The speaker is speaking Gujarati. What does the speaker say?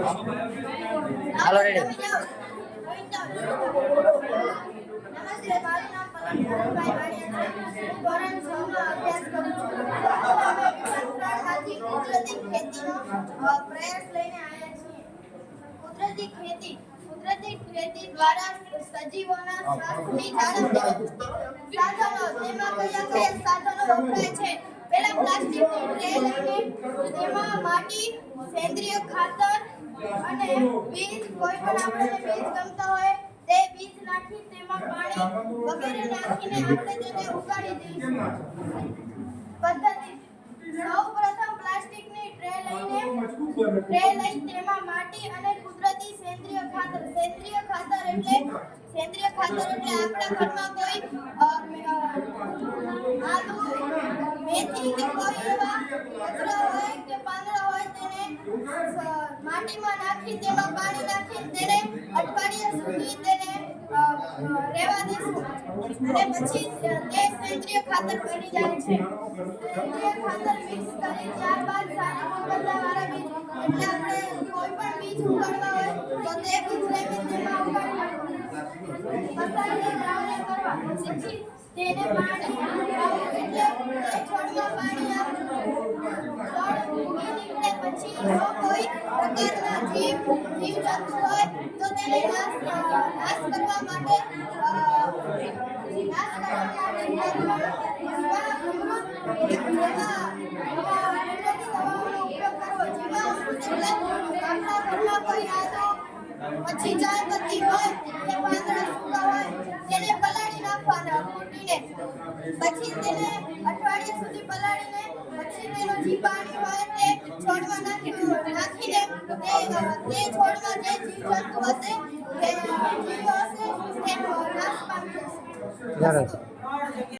હાલો રેડી. નમસ્તે, મારું નામ પરમભાઈ વાડિયા છે. હું ધોરણ 6 માં અભ્યાસ કરું છું. અમે વિકાસમાંથી કુદરતી ખેતીનો પ્રયાસ લઈને આવ્યા છીએ. કુદરતી ખેતી દ્વારા સજીવોના સ્વાસ્થ્યની જાળવણી સાધનો, તેમાં કયા સાધનો વપરાય છે? પહેલા પ્લાસ્ટિકની ટ્રે લઈને તેમાં માટી, સેન્દ્રિય ખાતર અને બીજ, કોઈ પણ આપણને બીજ ગમતા હોય તે બીજ નાખી તેમાં પાણી વગેરે નાખીને આપણે તેને ઉગાડી દઈશું. પદ્ધતિ: સૌપ્રથમ પ્લાસ્ટિકની ટ્રે લઈ તેમાં માટી અને કુદરતી સેન્દ્રિય ખાતર એટલે આપણા ઘરમાં કોઈ આલુ, મેથી કે કોઈ એવા કચરા હોય કે પાંદડા હોય તેને માટીમાં નાખી તેમાં પાણી નાખી તેને અઠવાડિયા સુધી તેને રહેવા દેશું અને પછી તે સેન્દ્રિય ખાતર બની જાય છે. સેન્દ્રિય ખાતર મિક્સ કરી ત્યારબાદ સારી ગુણવત્તાવાળા બીજ, એટલે આપણે કોઈ પણ બીજ ઉગાડવા હોય તો તે બીજ લઈને તેમાં ઉગાડી મસાલાને દ્રાવણ કરવા, પછી તેને પાણી એટલે તે છોડમાં પાણી આપવું. છોડ ઉગી નીકળે પછી જો કોઈ પ્રકારના જીવજંતુ હોય તો તેને નાશ કરવા માટે પછી ચાયપત્તી હોય કે પાંદડા સૂકા હોય તેને પલાળી નાખવાના કૂટીને, પછી તેને અઠવાડિયા સુધી પલાળીને પછી તેનું જે પાણી હોય તે છોડમાં નાખીને તે છોડમાં જે જીવજંતુ હશે તે જીવો હશે તે નાશ પામી જશે.